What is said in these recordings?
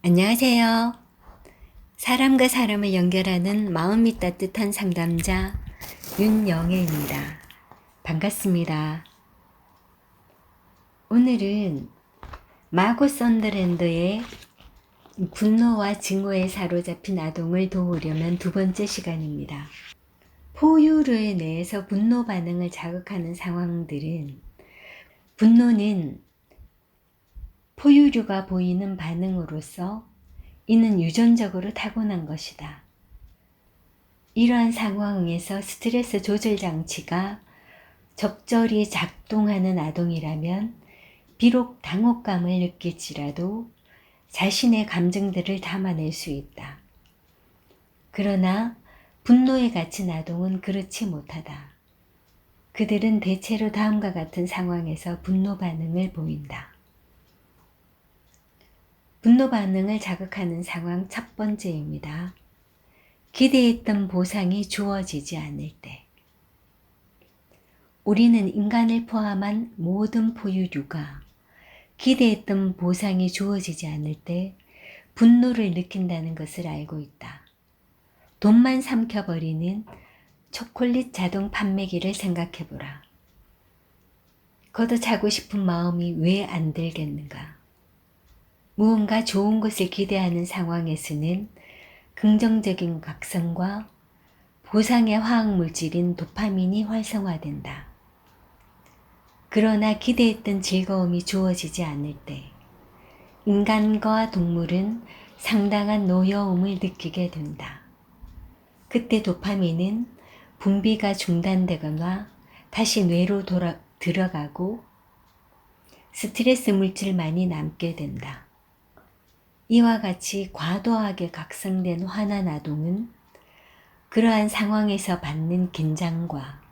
안녕하세요. 사람과 사람을 연결하는 마음이 따뜻한 상담자 윤영애입니다. 반갑습니다. 오늘은 마고 선더랜드의 분노와 증오에 사로잡힌 아동을 도우려면 두 번째 시간입니다. 포유류에 내에서 분노 반응을 자극하는 상황들은 분노는 포유류가 보이는 반응으로서 이는 유전적으로 타고난 것이다. 이러한 상황에서 스트레스 조절 장치가 적절히 작동하는 아동이라면 비록 당혹감을 느낄지라도 자신의 감정들을 담아낼 수 있다. 그러나 분노에 갇힌 아동은 그렇지 못하다. 그들은 대체로 다음과 같은 상황에서 분노 반응을 보인다. 분노 반응을 자극하는 상황 첫 번째입니다. 기대했던 보상이 주어지지 않을 때. 우리는 인간을 포함한 모든 포유류가 기대했던 보상이 주어지지 않을 때 분노를 느낀다는 것을 알고 있다. 돈만 삼켜버리는 초콜릿 자동 판매기를 생각해보라. 걷어차고 싶은 마음이 왜 안 들겠는가? 무언가 좋은 것을 기대하는 상황에서는 긍정적인 각성과 보상의 화학물질인 도파민이 활성화된다. 그러나 기대했던 즐거움이 주어지지 않을 때 인간과 동물은 상당한 노여움을 느끼게 된다. 그때 도파민은 분비가 중단되거나 다시 뇌로 들어가고 스트레스 물질만이 남게 된다. 이와 같이 과도하게 각성된 화난 아동은 그러한 상황에서 받는 긴장과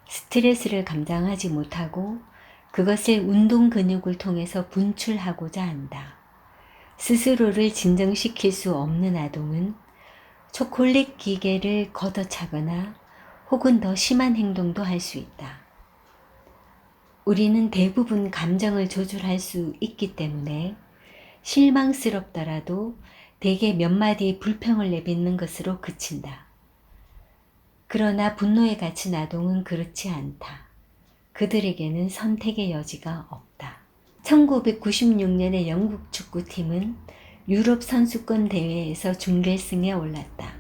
스트레스를 감당하지 못하고 그것을 운동 근육을 통해서 분출하고자 한다. 스스로를 진정시킬 수 없는 아동은 초콜릿 기계를 걷어차거나 혹은 더 심한 행동도 할 수 있다. 우리는 대부분 감정을 조절할 수 있기 때문에 실망스럽더라도 대개 몇 마디의 불평을 내뱉는 것으로 그친다. 그러나 분노에 갇힌 아동은 그렇지 않다. 그들에게는 선택의 여지가 없다. 1996년에 영국 축구팀은 유럽 선수권 대회에서 준결승에 올랐다.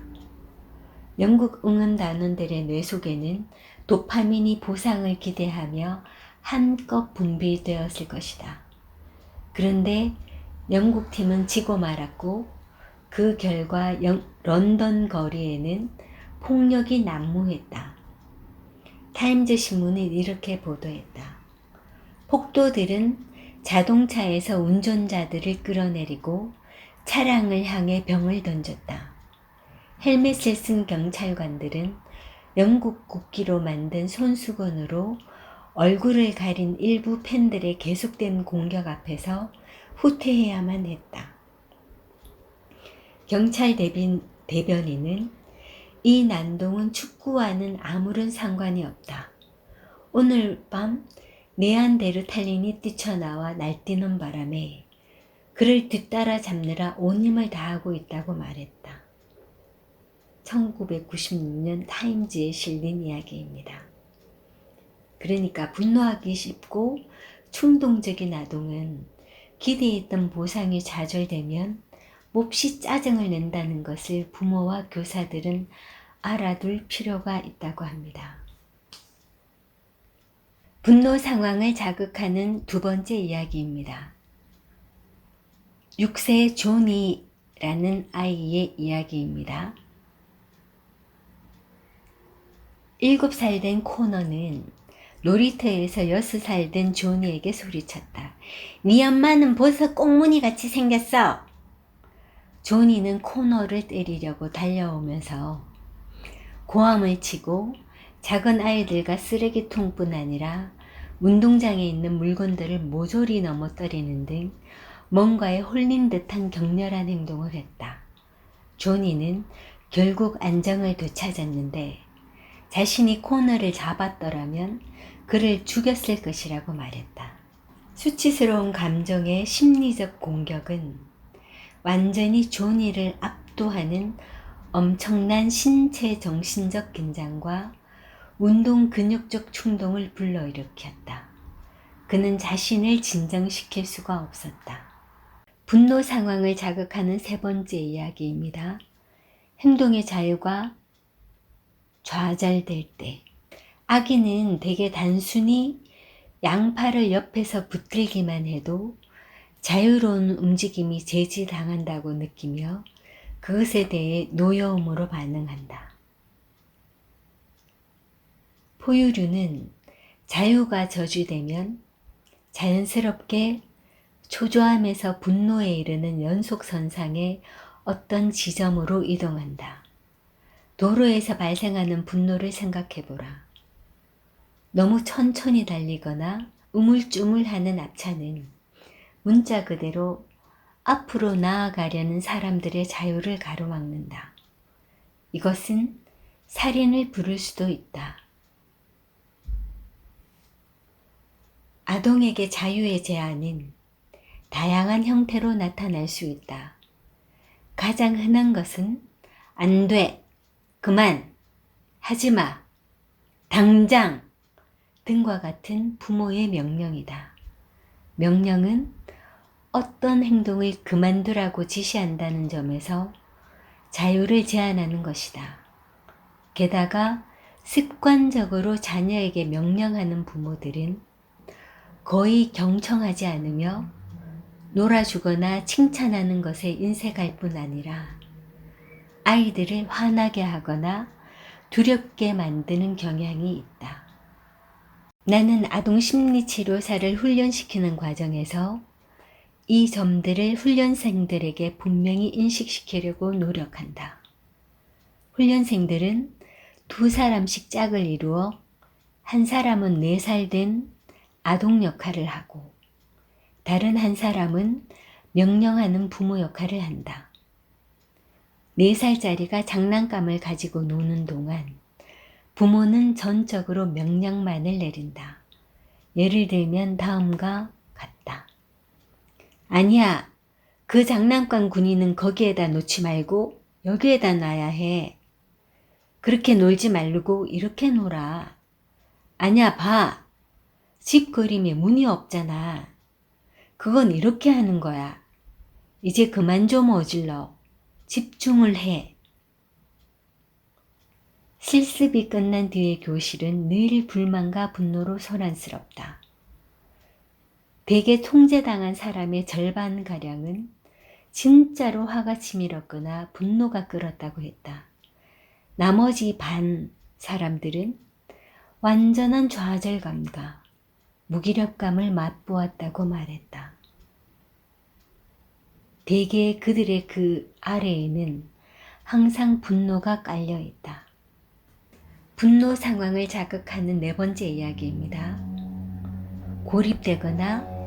영국 응원단원들의 뇌 속에는 도파민이 보상을 기대하며 한껏 분비되었을 것이다. 그런데 영국팀은 지고 말았고 그 결과 런던 거리에는 폭력이 난무했다. 타임즈 신문은 이렇게 보도했다. 폭도들은 자동차에서 운전자들을 끌어내리고 차량을 향해 병을 던졌다. 헬멧을 쓴 경찰관들은 영국 국기로 만든 손수건으로 얼굴을 가린 일부 팬들의 계속된 공격 앞에서 후퇴해야만 했다. 경찰 대변인은 이 난동은 축구와는 아무런 상관이 없다. 오늘 밤 네안데르탈린이 뛰쳐나와 날뛰는 바람에 그를 뒤따라 잡느라 온 힘을 다하고 있다고 말했다. 1996년 타임즈에 실린 이야기입니다. 그러니까 분노하기 쉽고 충동적인 아동은 기대했던 보상이 좌절되면 몹시 짜증을 낸다는 것을 부모와 교사들은 알아둘 필요가 있다고 합니다. 분노 상황을 자극하는 두 번째 이야기입니다. 6세 조니라는 아이의 이야기입니다. 7살 된 코너는 놀이터에서 6살 된 조니에게 소리쳤다. 네 엄마는 벌써 꽁무니 같이 생겼어. 조니는 코너를 때리려고 달려오면서 고함을 치고 작은 아이들과 쓰레기통뿐 아니라 운동장에 있는 물건들을 모조리 넘어뜨리는 등 뭔가에 홀린 듯한 격렬한 행동을 했다. 조니는 결국 안정을 되찾았는데 자신이 코너를 잡았더라면 그를 죽였을 것이라고 말했다. 수치스러운 감정의 심리적 공격은 완전히 존이를 압도하는 엄청난 신체 정신적 긴장과 운동 근육적 충동을 불러일으켰다. 그는 자신을 진정시킬 수가 없었다. 분노 상황을 자극하는 세 번째 이야기입니다. 행동의 자유가 좌절될 때, 아기는 대개 단순히 양팔을 옆에서 붙들기만 해도 자유로운 움직임이 제지당한다고 느끼며 그것에 대해 노여움으로 반응한다. 포유류는 자유가 저주되면 자연스럽게 초조함에서 분노에 이르는 연속선상의 어떤 지점으로 이동한다. 도로에서 발생하는 분노를 생각해보라. 너무 천천히 달리거나 우물쭈물하는 앞차는 문자 그대로 앞으로 나아가려는 사람들의 자유를 가로막는다. 이것은 살인을 부를 수도 있다. 아동에게 자유의 제한은 다양한 형태로 나타날 수 있다. 가장 흔한 것은 안 돼, 그만, 하지마, 당장 등과 같은 부모의 명령이다. 명령은 어떤 행동을 그만두라고 지시한다는 점에서 자유를 제한하는 것이다. 게다가 습관적으로 자녀에게 명령하는 부모들은 거의 경청하지 않으며 놀아주거나 칭찬하는 것에 인색할 뿐 아니라 아이들을 화나게 하거나 두렵게 만드는 경향이 있다. 나는 아동 심리치료사를 훈련시키는 과정에서 이 점들을 훈련생들에게 분명히 인식시키려고 노력한다. 훈련생들은 두 사람씩 짝을 이루어 한 사람은 4살 된 아동 역할을 하고 다른 한 사람은 명령하는 부모 역할을 한다. 4살짜리가 장난감을 가지고 노는 동안 부모는 전적으로 명령만을 내린다. 예를 들면 다음과 같다. 아니야, 그 장난감 군이는 거기에다 놓지 말고 여기에다 놔야 해. 그렇게 놀지 말고 이렇게 놀아. 아니야, 봐. 집 그림에 문이 없잖아. 그건 이렇게 하는 거야. 이제 그만 좀 어질러. 집중을 해. 실습이 끝난 뒤의 교실은 늘 불만과 분노로 소란스럽다. 대개 통제당한 사람의 절반가량은 진짜로 화가 치밀었거나 분노가 끓었다고 했다. 나머지 반 사람들은 완전한 좌절감과 무기력감을 맛보았다고 말했다. 대개 그들의 그 아래에는 항상 분노가 깔려 있다. 분노 상황을 자극하는 네 번째 이야기입니다. 고립되거나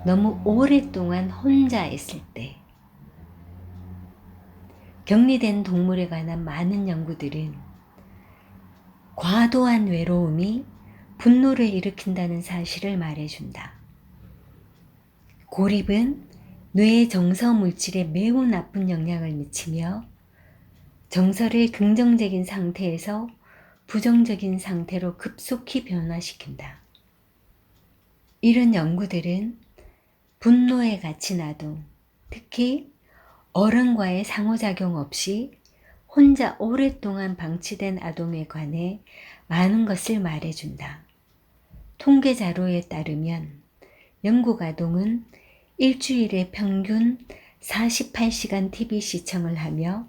너무 오랫동안 혼자 있을 때. 격리된 동물에 관한 많은 연구들은 과도한 외로움이 분노를 일으킨다는 사실을 말해준다. 고립은 뇌의 정서 물질에 매우 나쁜 영향을 미치며 정서를 긍정적인 상태에서 부정적인 상태로 급속히 변화시킨다. 이런 연구들은 분노에 갇힌 아동, 특히 어른과의 상호작용 없이 혼자 오랫동안 방치된 아동에 관해 많은 것을 말해준다. 통계 자료에 따르면 영국 아동은 일주일에 평균 48시간 TV 시청을 하며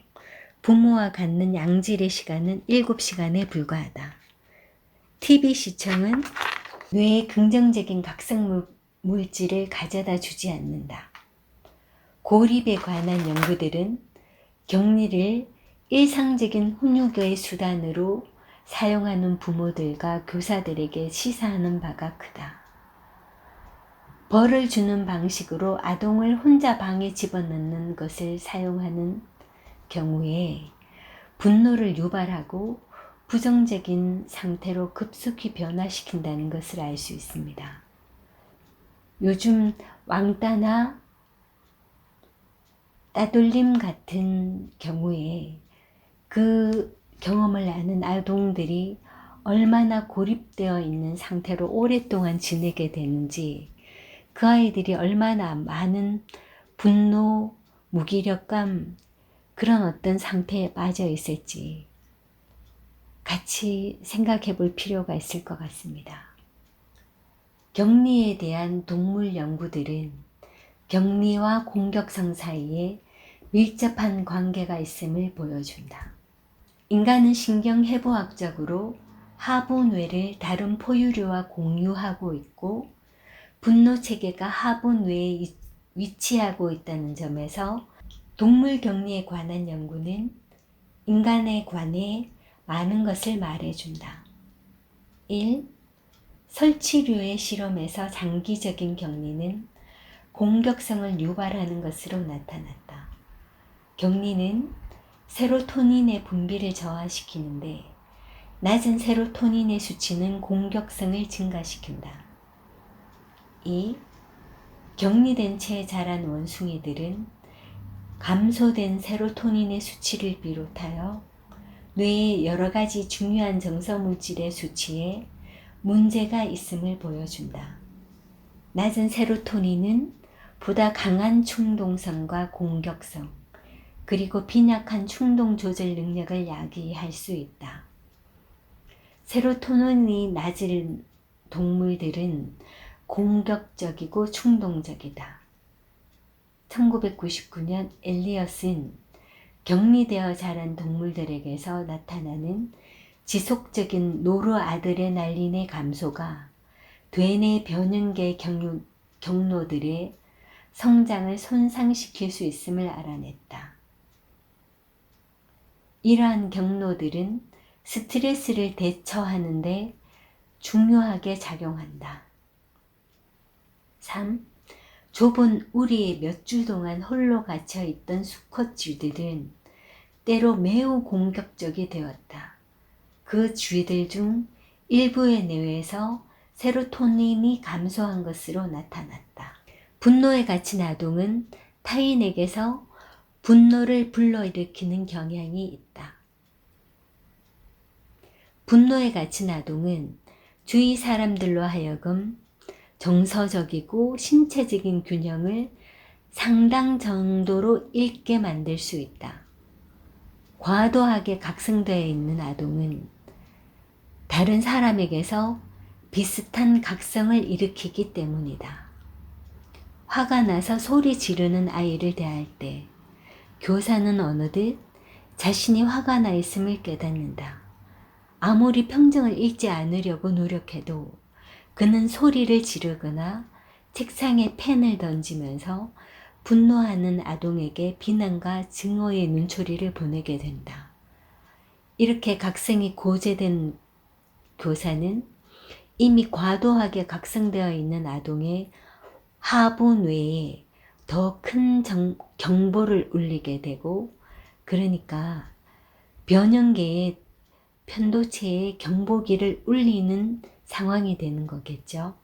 부모와 갖는 양질의 시간은 7시간에 불과하다. TV 시청은 뇌에 긍정적인 각성 물질을 가져다 주지 않는다. 고립에 관한 연구들은 격리를 일상적인 훈육의 수단으로 사용하는 부모들과 교사들에게 시사하는 바가 크다. 벌을 주는 방식으로 아동을 혼자 방에 집어넣는 것을 사용하는 경우에 분노를 유발하고 부정적인 상태로 급속히 변화시킨다는 것을 알 수 있습니다. 요즘 왕따나 따돌림 같은 경우에 그 경험을 하는 아동들이 얼마나 고립되어 있는 상태로 오랫동안 지내게 되는지, 그 아이들이 얼마나 많은 분노, 무기력감, 그런 어떤 상태에 빠져 있을지 같이 생각해 볼 필요가 있을 것 같습니다. 격리에 대한 동물 연구들은 격리와 공격성 사이에 밀접한 관계가 있음을 보여준다. 인간은 신경해부학적으로 하부뇌를 다른 포유류와 공유하고 있고 분노체계가 하부뇌에 위치하고 있다는 점에서 동물 격리에 관한 연구는 인간에 관해 많은 것을 말해준다. 1. 설치류의 실험에서 장기적인 격리는 공격성을 유발하는 것으로 나타났다. 격리는 세로토닌의 분비를 저하시키는데 낮은 세로토닌의 수치는 공격성을 증가시킨다. 2. 격리된 채 자란 원숭이들은 감소된 세로토닌의 수치를 비롯하여 뇌의 여러 가지 중요한 정서물질의 수치에 문제가 있음을 보여준다. 낮은 세로토닌은 보다 강한 충동성과 공격성, 그리고 빈약한 충동 조절 능력을 야기할 수 있다. 세로토닌이 낮은 동물들은 공격적이고 충동적이다. 1999년 엘리엇은 격리되어 자란 동물들에게서 나타나는 지속적인 노르아드레날린의 감소가 되뇌 변형계 경로들의 성장을 손상시킬 수 있음을 알아냈다. 이러한 경로들은 스트레스를 대처하는 데 중요하게 작용한다. 3. 좁은 우리에 몇 주 동안 홀로 갇혀 있던 수컷쥐들은 때로 매우 공격적이 되었다. 그 쥐들 중 일부의 뇌에서 세로토닌이 감소한 것으로 나타났다. 분노에 갇힌 아동은 타인에게서 분노를 불러일으키는 경향이 있다. 분노에 갇힌 아동은 주위 사람들로 하여금 정서적이고 신체적인 균형을 상당 정도로 잃게 만들 수 있다. 과도하게 각성되어 있는 아동은 다른 사람에게서 비슷한 각성을 일으키기 때문이다. 화가 나서 소리 지르는 아이를 대할 때 교사는 어느덧 자신이 화가 나 있음을 깨닫는다. 아무리 평정을 잃지 않으려고 노력해도 그는 소리를 지르거나 책상에 펜을 던지면서 분노하는 아동에게 비난과 증오의 눈초리를 보내게 된다. 이렇게 각성이 고제된 교사는 이미 과도하게 각성되어 있는 아동의 하부 뇌에 더 큰 경보를 울리게 되고, 그러니까 변형계의 편도체에 경보기를 울리는 상황이 되는 거겠죠.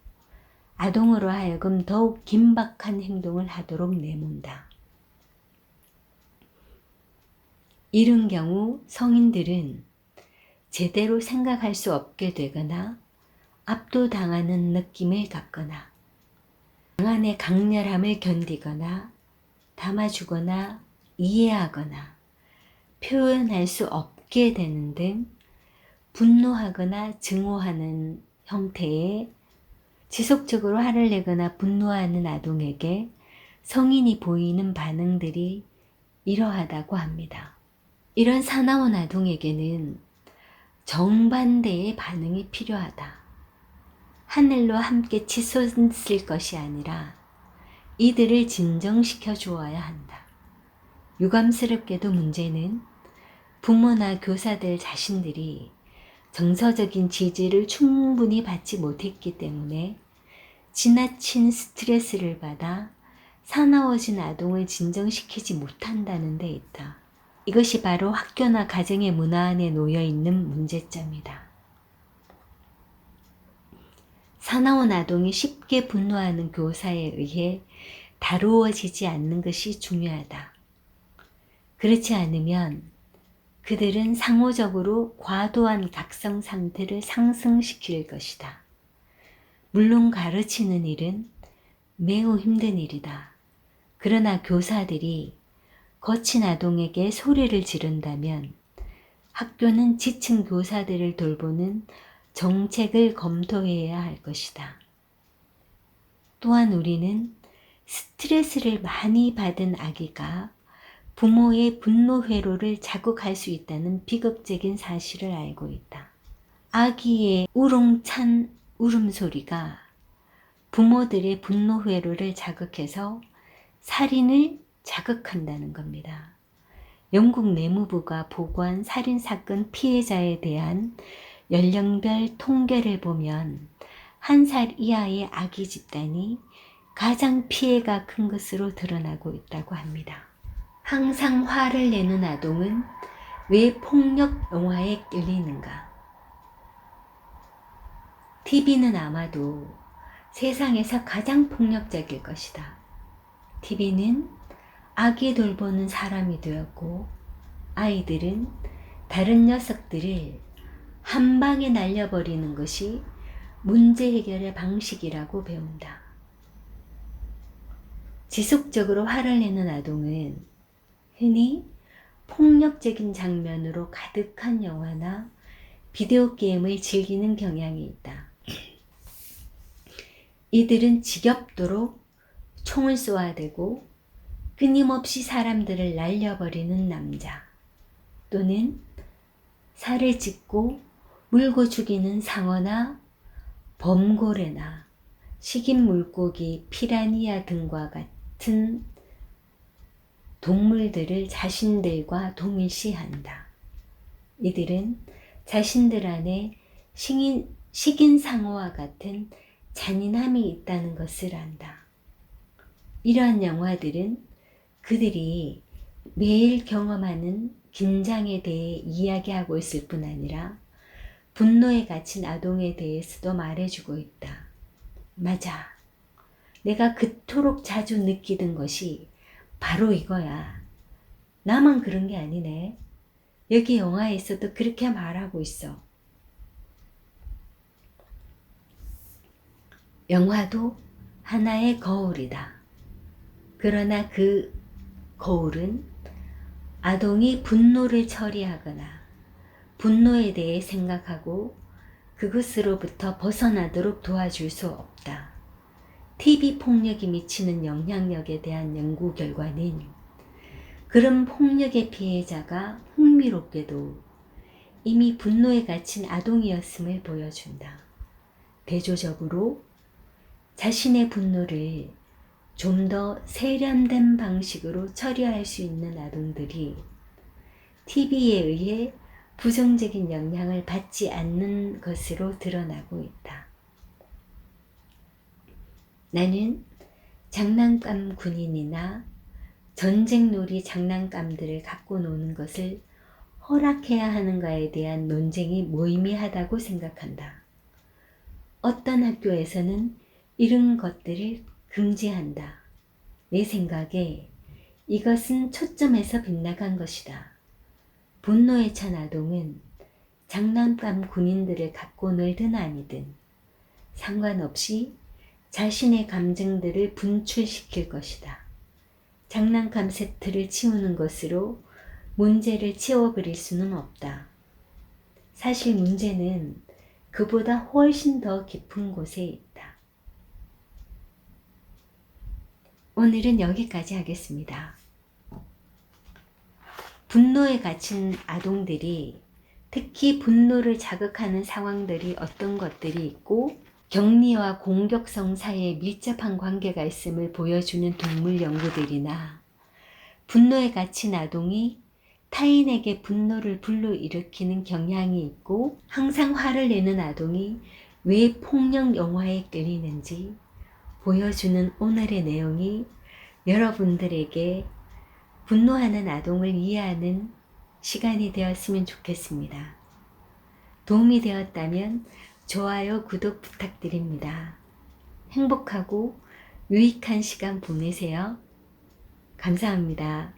아동으로 하여금 더욱 긴박한 행동을 하도록 내몬다. 이런 경우 성인들은 제대로 생각할 수 없게 되거나 압도당하는 느낌을 갖거나 강한의 강렬함을 견디거나 담아주거나 이해하거나 표현할 수 없게 되는 등 분노하거나 증오하는 형태의 지속적으로 화를 내거나 분노하는 아동에게 성인이 보이는 반응들이 이러하다고 합니다. 이런 사나운 아동에게는 정반대의 반응이 필요하다. 하늘로 함께 치솟을 것이 아니라 이들을 진정시켜 주어야 한다. 유감스럽게도 문제는 부모나 교사들 자신들이 정서적인 지지를 충분히 받지 못했기 때문에 지나친 스트레스를 받아 사나워진 아동을 진정시키지 못한다는 데 있다. 이것이 바로 학교나 가정의 문화 안에 놓여 있는 문제점이다. 사나운 아동이 쉽게 분노하는 교사에 의해 다루어지지 않는 것이 중요하다. 그렇지 않으면 그들은 상호적으로 과도한 각성 상태를 상승시킬 것이다. 물론 가르치는 일은 매우 힘든 일이다. 그러나 교사들이 거친 아동에게 소리를 지른다면 학교는 지친 교사들을 돌보는 정책을 검토해야 할 것이다. 또한 우리는 스트레스를 많이 받은 아기가 부모의 분노 회로를 자극할 수 있다는 비극적인 사실을 알고 있다. 아기의 우렁찬 울음소리가 부모들의 분노 회로를 자극해서 살인을 자극한다는 겁니다. 영국 내무부가 보고한 살인사건 피해자에 대한 연령별 통계를 보면 1살 이하의 아기 집단이 가장 피해가 큰 것으로 드러나고 있다고 합니다. 항상 화를 내는 아동은 왜 폭력 영화에 끌리는가? TV는 아마도 세상에서 가장 폭력적일 것이다. TV는 아기 돌보는 사람이 되었고 아이들은 다른 녀석들을 한 방에 날려버리는 것이 문제 해결의 방식이라고 배운다. 지속적으로 화를 내는 아동은 흔히 폭력적인 장면으로 가득한 영화나 비디오 게임을 즐기는 경향이 있다. 이들은 지겹도록 총을 쏘아대고 끊임없이 사람들을 날려버리는 남자 또는 살을 찢고 물고 죽이는 상어나 범고래나 식인 물고기, 피라니아 등과 같은 동물들을 자신들과 동일시한다. 이들은 자신들 안에 식인 상어와 같은 잔인함이 있다는 것을 안다. 이러한 영화들은 그들이 매일 경험하는 긴장에 대해 이야기하고 있을 뿐 아니라 분노에 갇힌 아동에 대해서도 말해주고 있다. 맞아. 내가 그토록 자주 느끼던 것이 바로 이거야. 나만 그런 게 아니네. 여기 영화에서도 그렇게 말하고 있어. 영화도 하나의 거울이다. 그러나 그 거울은 아동이 분노를 처리하거나 분노에 대해 생각하고 그것으로부터 벗어나도록 도와줄 수 없다. TV 폭력이 미치는 영향력에 대한 연구 결과는 그런 폭력의 피해자가 흥미롭게도 이미 분노에 갇힌 아동이었음을 보여준다. 대조적으로 자신의 분노를 좀 더 세련된 방식으로 처리할 수 있는 아동들이 TV에 의해 부정적인 영향을 받지 않는 것으로 드러나고 있다. 나는 장난감 군인이나 전쟁놀이 장난감들을 갖고 노는 것을 허락해야 하는가에 대한 논쟁이 무의미하다고 생각한다. 어떤 학교에서는 이런 것들을 금지한다. 내 생각에 이것은 초점에서 빗나간 것이다. 분노에 찬 아동은 장난감 군인들을 갖고 놀든 아니든 상관없이 자신의 감정들을 분출시킬 것이다. 장난감 세트를 치우는 것으로 문제를 치워버릴 수는 없다. 사실 문제는 그보다 훨씬 더 깊은 곳에 있다. 오늘은 여기까지 하겠습니다. 분노에 갇힌 아동들이 특히 분노를 자극하는 상황들이 어떤 것들이 있고 격리와 공격성 사이에 밀접한 관계가 있음을 보여주는 동물 연구들이나 분노에 갇힌 아동이 타인에게 분노를 불러일으키는 경향이 있고 항상 화를 내는 아동이 왜 폭력 영화에 끌리는지 보여주는 오늘의 내용이 여러분들에게 분노하는 아동을 이해하는 시간이 되었으면 좋겠습니다. 도움이 되었다면 좋아요, 구독 부탁드립니다. 행복하고 유익한 시간 보내세요. 감사합니다.